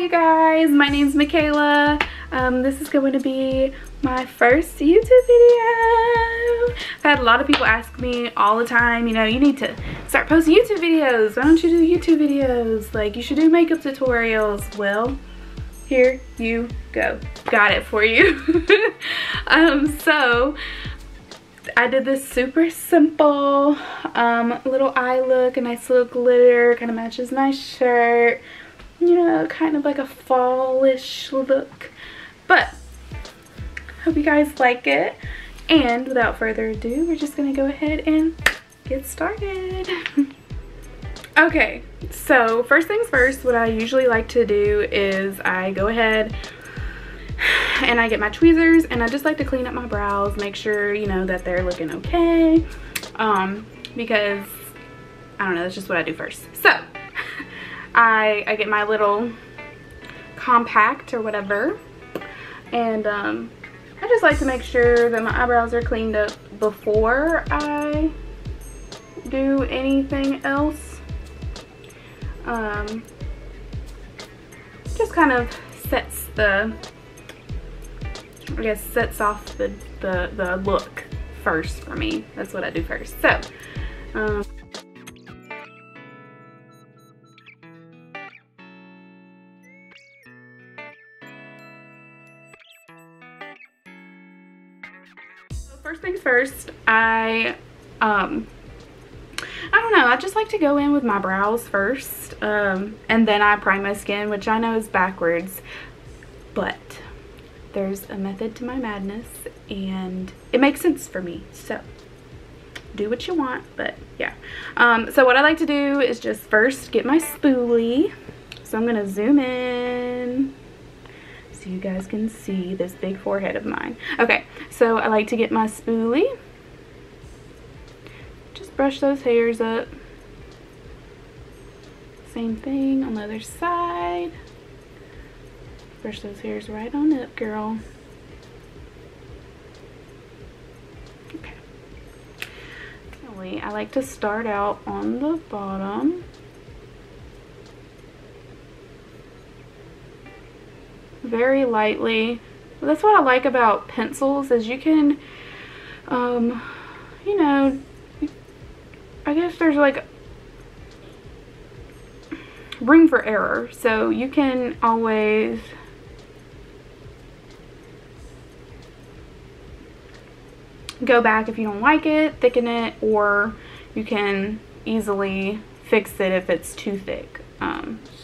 you guys, my name's Michaela. This is going to be my first YouTube video. I've had a lot of people ask me all the time, you know, you need to start posting YouTube videos. Why don't you do YouTube videos? Like, you should do makeup tutorials. Well, here you go. Got it for you. So I did this super simple little eye look, a nice little glitter, kind of matches my shirt, you know, kind of like a fallish look. But hope you guys like it, and without further ado, we're just gonna go ahead and get started. Okay, so first things first, what I usually like to do is I go ahead and I get my tweezers and I just like to clean up my brows, make sure, you know, that they're looking okay, because I don't know, that's just what I do first. So I get my little compact or whatever, and I just like to make sure that my eyebrows are cleaned up before I do anything else. Just kind of sets the, I guess, sets off the look first for me. That's what I do first. So first things first, I don't know, I just like to go in with my brows first, and then I prime my skin, which I know is backwards, but there's a method to my madness and it makes sense for me, so do what you want. But yeah, so what I like to do is just first get my spoolie. So I'm gonna zoom in so you guys can see this big forehead of mine. Okay, so I like to get my spoolie, just brush those hairs up. Same thing on the other side. Brush those hairs right on up, girl. Okay. I like to start out on the bottom. Very lightly. That's what I like about pencils, is you can, you know, I guess there's like room for error, so you can always go back if you don't like it, thicken it, or you can easily fix it if it's too thick.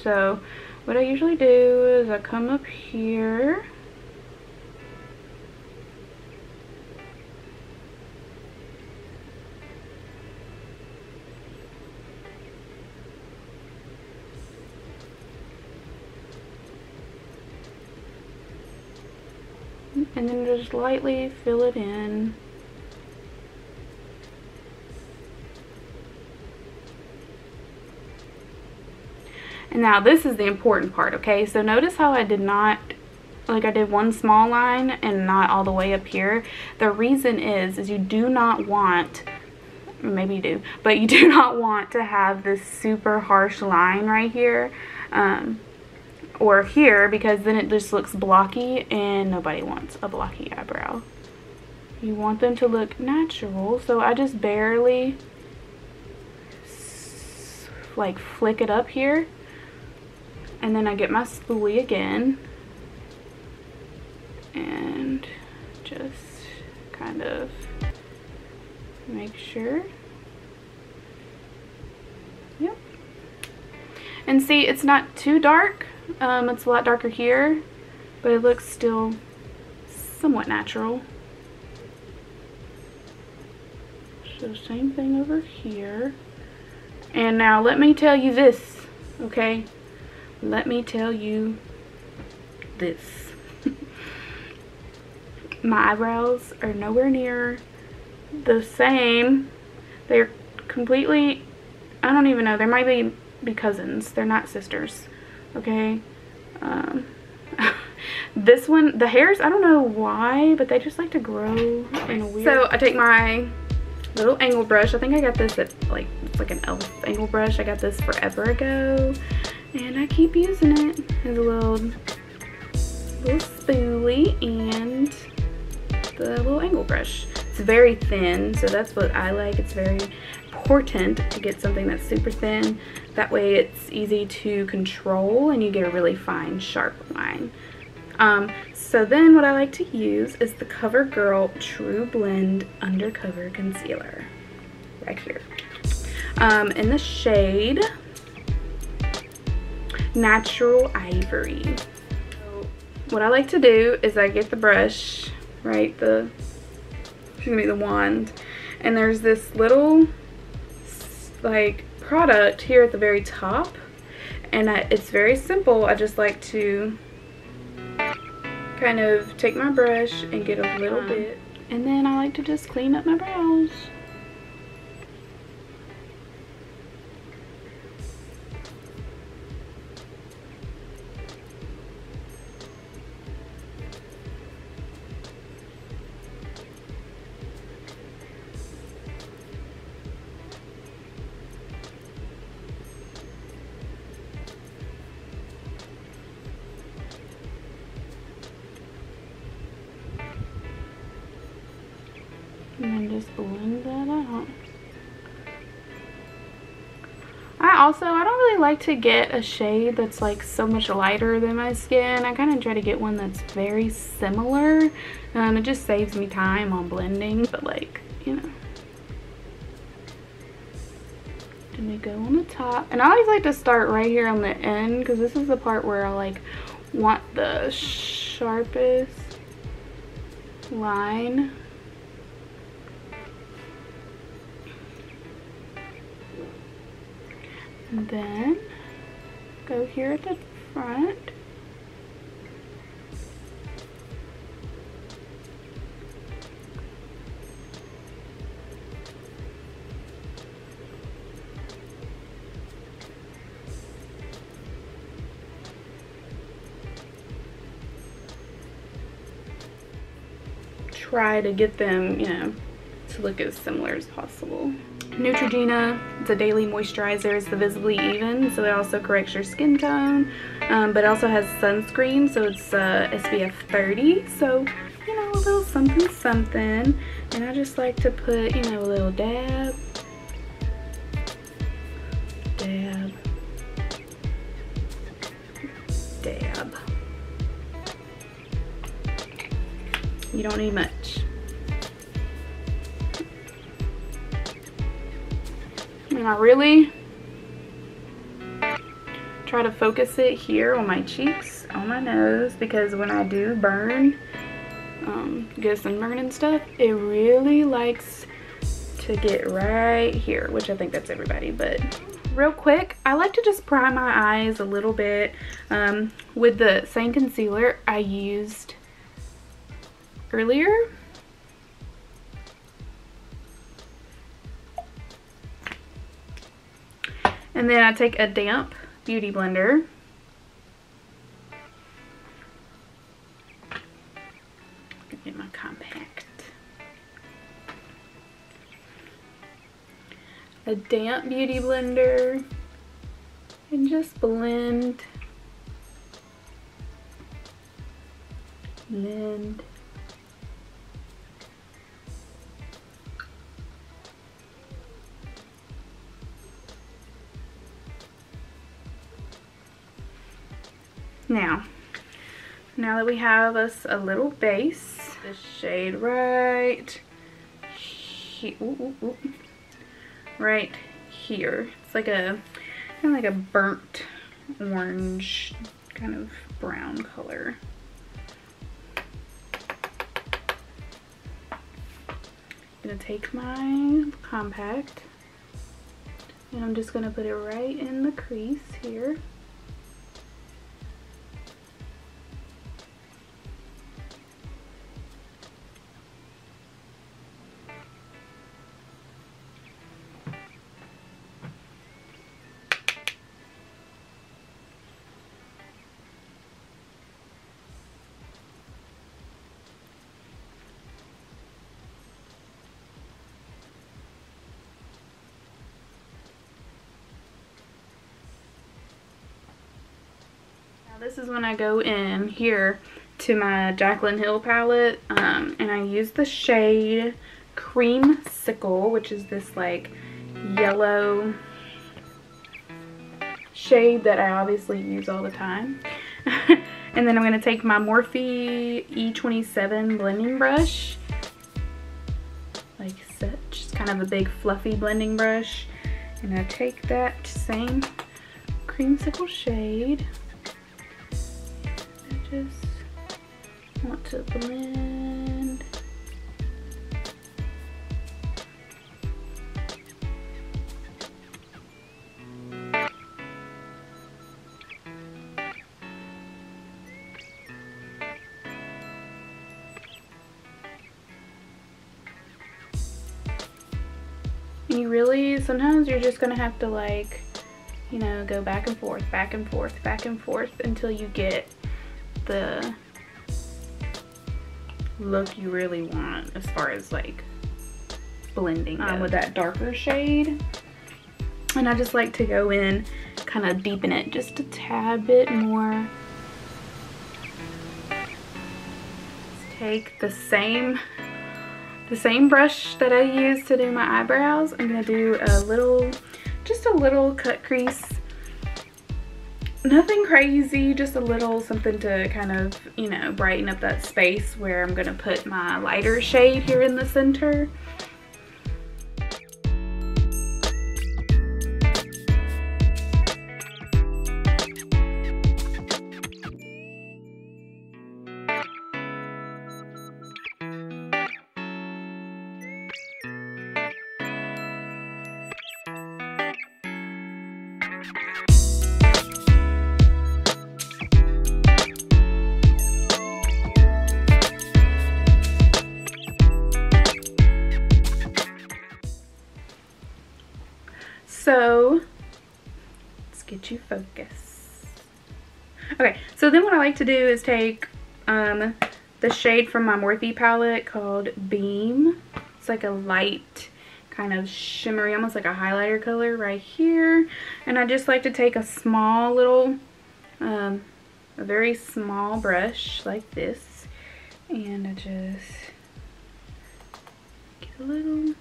So what I usually do is I come up here, and then just lightly fill it in. And now this is the important part, okay? So notice how I did not, like, I did one small line and not all the way up here. The reason is you do not want, maybe you do, but you do not want to have this super harsh line right here, or here, because then it just looks blocky, and nobody wants a blocky eyebrow. You want them to look natural, so I just barely like flick it up here, and then I get my spoolie again and just kind of make sure. Yep. And see, it's not too dark. It's a lot darker here, but it looks still somewhat natural. So same thing over here. And now let me tell you this, okay? Let me tell you this. My eyebrows are nowhere near the same. They're completely, I don't even know, they might be cousins. They're not sisters, okay? This one, the hairs, I don't know why, but they just like to grow in a weird. So I take my little angle brush. I think I got this at, like, it's like an e.l.f. angle brush. I got this forever ago. And I keep using it as a little spoolie and the little angle brush. It's very thin, so that's what I like. It's very important to get something that's super thin. That way it's easy to control and you get a really fine, sharp line. So then what I like to use is the Covergirl Trueblend Undercover Concealer. Right here. In the shade Natural Ivory. So what I like to do is I get the brush, right, the wand, and there's this little like product here at the very top, and it's very simple. I just like to kind of take my brush and get a little bit, and then I like to just clean up my brows. And then just blend that out. I don't really like to get a shade that's like so much lighter than my skin. I kind of try to get one that's very similar. It just saves me time on blending, but like, you know. Then we go on the top. And I always like to start right here on the end because this is the part where I like want the sharpest line. And then go here at the front. Try to get them, you know, to look as similar as possible. Neutrogena, it's a daily moisturizer. It's the Visibly Even, so it also corrects your skin tone, but it also has sunscreen, so it's SPF 30, so, you know, a little something something. And I just like to put, you know, a little dab, dab, dab. You don't need much. And I really try to focus it here on my cheeks, on my nose, because when I do burn, get sunburn and stuff, it really likes to get right here, which I think that's everybody. But real quick, I like to just prime my eyes a little bit with the same concealer I used earlier. And then I take a damp beauty blender. Get my compact. A damp beauty blender. And just blend. Blend. Now that we have us a little base, this shade right here, right here. It's like a kind of like a burnt orange kind of brown color. I'm gonna take my compact and I'm just gonna put it right in the crease here. This is when I go in here to my Jaclyn Hill palette, and I use the shade Creamsicle, which is this like yellow shade that I obviously use all the time. And then I'm going to take my Morphe E27 blending brush, like such, just kind of a big fluffy blending brush, and I take that same Creamsicle shade. I just want to blend. You really, sometimes you're just gonna have to, like, you know, go back and forth, back and forth, back and forth until you get the look you really want as far as like blending with that darker shade. And I just like to go in, kind of deepen it just a tad bit more. Let's take the same brush that I use to do my eyebrows. I'm gonna do a little, just a little cut crease. Nothing crazy, just a little something to kind of, you know, brighten up that space where I'm gonna put my lighter shade here in the center. So let's get you focused. Okay, so then what I like to do is take the shade from my Morphe palette called Beam. It's like a light kind of shimmery, almost like a highlighter color right here. And I just like to take a small little, a very small brush like this, and I just get a little,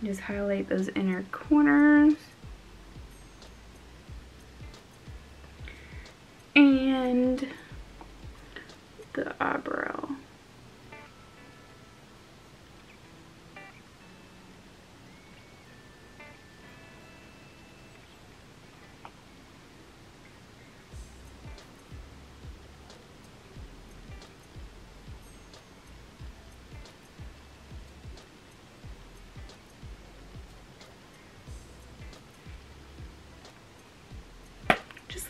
just highlight those inner corners. And the eyebrow.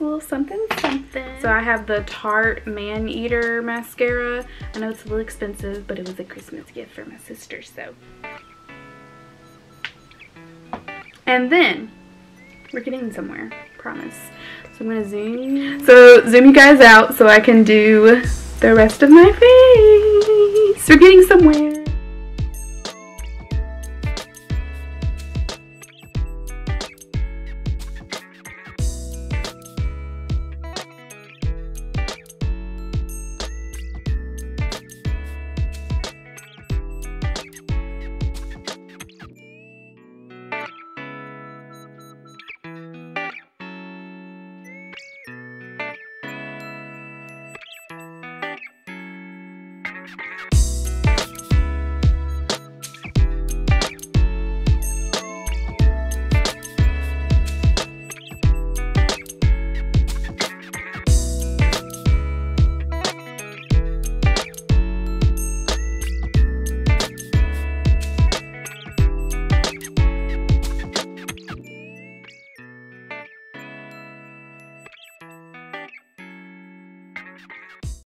A little something something. So I have the Tarte Man Eater mascara. I know it's a little expensive, but it was a Christmas gift for my sister, so. And then we're getting somewhere, promise. So I'm gonna zoom you guys out so I can do the rest of my face. We're getting somewhere.